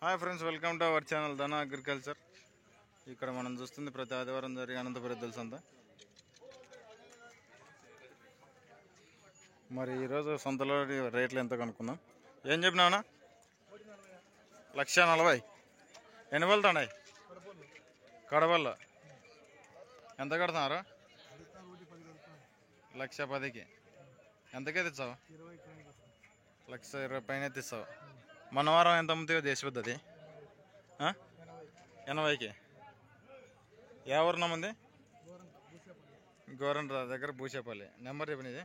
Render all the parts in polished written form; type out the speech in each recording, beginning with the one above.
Hi friends, welcome to our channel ధన agriculture. ఇక్కడ మనం చూస్తుంది ప్రతి ఆదివారం జరిగే అనంతపురం ఎద్దుల సంత. మరి ఈరోజు సంతలో రేట్లు ఎంత కనుక్కుందాం. ఏం చెప్పినావునా? 1,40,000. ఎన్ని వెళ్తున్నాయి? కడవల్లో ఎంత కడుతున్నారు? 1,10,000కి. ఎంతకే తెచ్చావు? 1,20,000 పైన తెచ్చావు. మన వారం ఎంత అమ్ముతాయో దేశపద్ధతి 80కి. ఎవరు నమ్మంది? గోరంట దగ్గర భూసేపల్లి. నెంబర్ చెప్పినది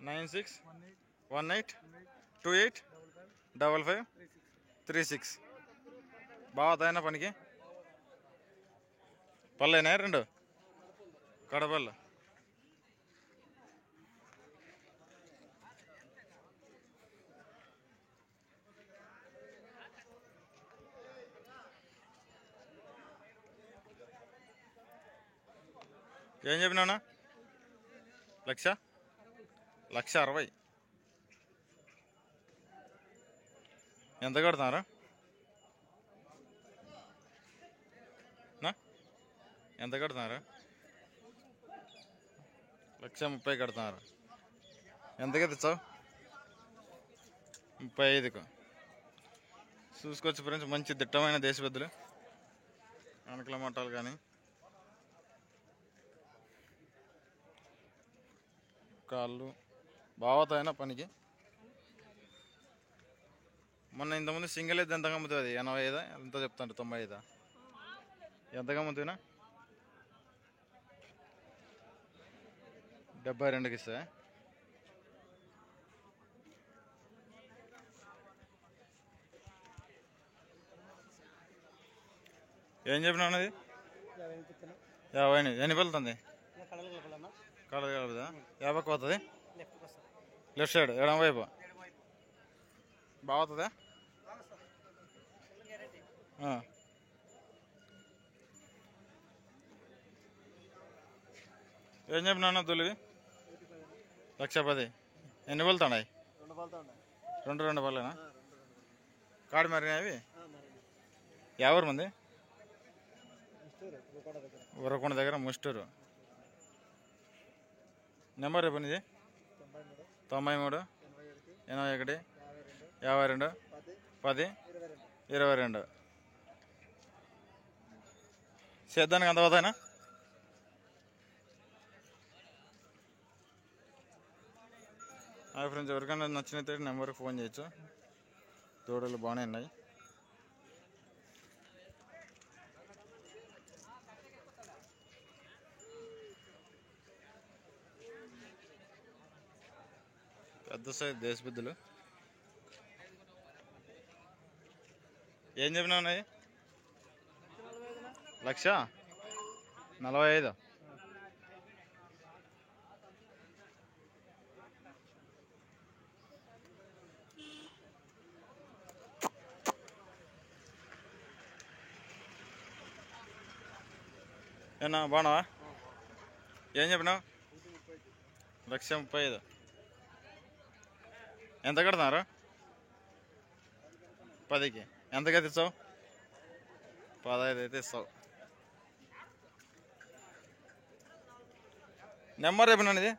9618285536. బాగుతాయినా పనికి? పళ్ళైనా రెండు కడపళ్ళు. ఏం చెప్పినావునా? 1,60,000. ఎంత కడుతున్నారు? ఎంత కడుతున్నారు? 1,30,000 కడుతున్నారు. ఎంతకే తెచ్చావు? 35కు. చూసుకోవచ్చు ఫ్రెండ్స్, మంచి దిట్టమైన దేశపెద్దులు. వెనకల మట్టాలు కానీ కాళ్ళు బాగుతాయినా పనికి. మొన్న ఇంతకుముందు సింగిల్ అయితే ఎంతగా అమ్ముతుంది? 85 ఎంత చెప్తాను? 95 ఎంతగా అమ్ముతున్నా? 72కి ఇస్తా. ఏం చెప్పినా అన్నది? 50. ఎన్ని వెళ్తుంది? కలర్ కలదా? 50కి పోతుంది. లెఫ్ట్ సైడ్ ఎడమ వైపు బాగుతుందా? ఏం చెప్పినా తొలివి? 1,10,000. ఎన్ని వెళ్తున్నాయి? రెండు పళ్ళేనా? కాడి మరినా అవి? ఎవరు మంది? ఉరకొండ దగ్గర ముస్టూరు. నెంబర్ చెప్పండి. 93 81 52 10 22. చేద్దానికి అంత పోతాయినా? హాయ్ ఫ్రెండ్స్, ఎవరికైనా నచ్చినట్టు నెంబర్కి ఫోన్ చేయొచ్చు. దూడలు బాగానే ఉన్నాయి. పెద్ద సైజ్ దేశబుద్ధులు. ఏం చెప్పినా ఉన్నాయి? 1,45,000. ఏనా బాగున్నావా? ఏం చెప్పినావు? 1,35,000. ఎంత కడుతున్నారు? 10కి. ఎంతగా తెచ్చావు? 15 అయితే ఇస్తావు. నెంబర్ చెప్పినా ఇది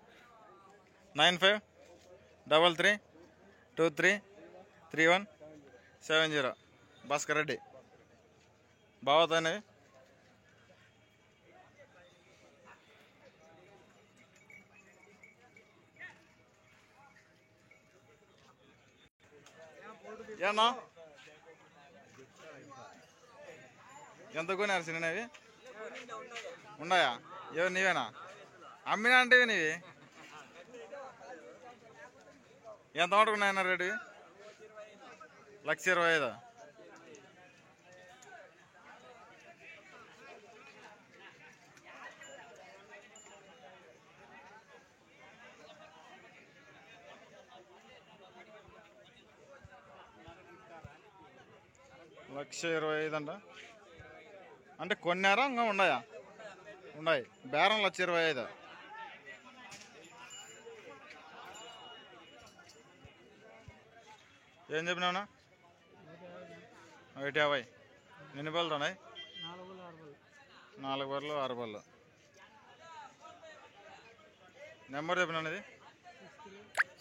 9533233170. భాస్కర్ రెడ్డి. బాగుతాయి. ఏనా ఎంత కొన్నారు? చిన్నవి ఉన్నాయా? ఎవరు నీవేనా? అమ్మినా అంటే నీవి ఎంత పట్టుకున్నాయన్నా రేటు? 1,25,000. $1,25,000 అంట. అంటే కొన్నారా ఇంకా ఉన్నాయా? ఉన్నాయి. బేరం 1,25,000. ఏం చెప్పినావునా? 150. ఎన్ని బళ్ళు ఉన్నాయి? 4 బళ్ళు 6 బళ్ళు. నెంబర్ చెప్పిన ఇది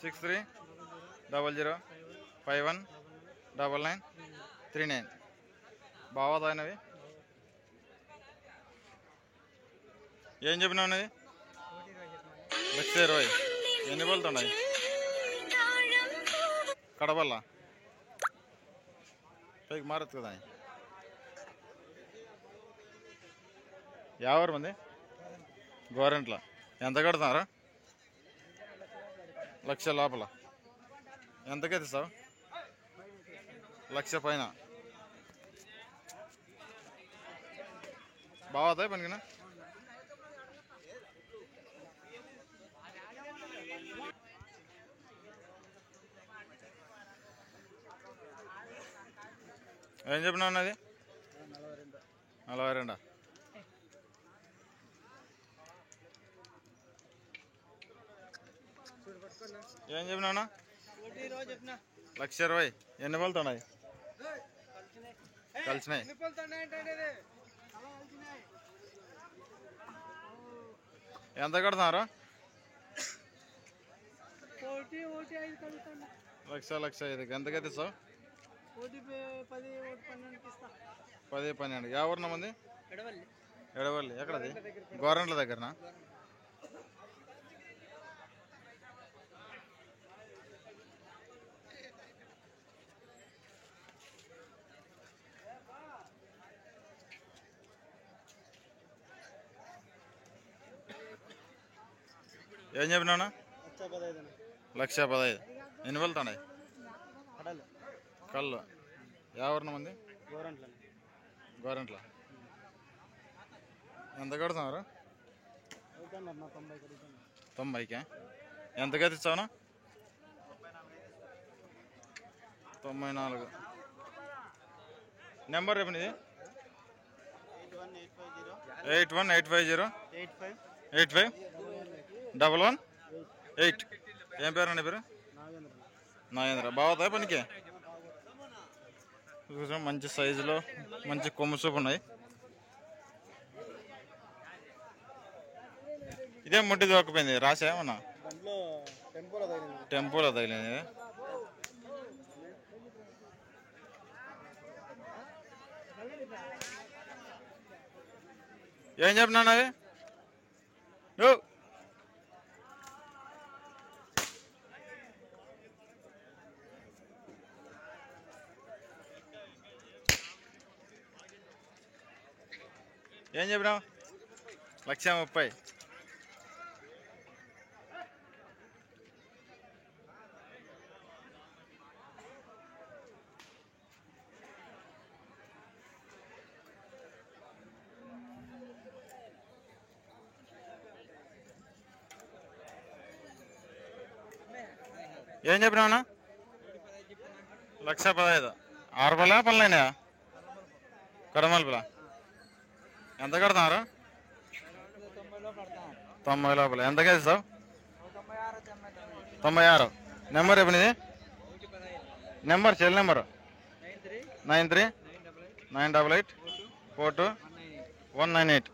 6300519939. బాగా తాగినవి ఏం చెప్పినావు? 1,20,000. ఎన్ని బళ్ళు ఉన్నాయి? కడబల్లా పైకి మారచ్చు కదా. ఎవరు మంది గవర్నమెంట్లో ఎంత కడుతున్నారా? 1,00,000 లోపల. ఎంతకైతే సార్? 1,00,000 పైన. బాగుతాయి పనికినా? ఏం చెప్పినా ఉన్నది? 42. ఏం చెప్పినా? 1,20,000. ఎన్ని బళ్ళు ఉన్నాయి? కలిసినాయి. ఎంత కడుతున్నారు? 1,05,000. ఎంతకైతే సార్? 10-12. ఎవరిన మంది? ఎడవల్లి. ఎక్కడది? గవర్నమెంట్ల దగ్గరనా? ఏం చెప్పినా? 1,15,000. ఎన్ని వెళ్తున్నాయి? కళ్ళు. ఎవరిన మంది? గవర్నమెంట్లో. ఎంత కడుతున్నారు? 90కి. ఎంతకైతే ఇచ్చావునా? 94. నెంబర్ రేపు నీది? 8185085118. ఏం పేరు అండి పేరు? నాగేంద్ర. బాగుతాయి పనికి? మంచి సైజులో మంచి కొమ్ము సూపు ఉన్నాయి. ఇదే ముట్టి దొరికిపోయింది. రాసా ఏమన్నా? టెంపోలో తగిలింది. ఏం చెప్పినా అవి? ఏం చెప్పినావు? 1,30,000. ఏం చెప్పినావునా? 1,15,000. 6 బళ్ళ 12 కడమల్పుల. ఎంత కడుతున్నారు? 90 లోపల. ఎంతకైతే సార్? 96. నెంబర్ చెప్పినది? Number cell number 9398842198.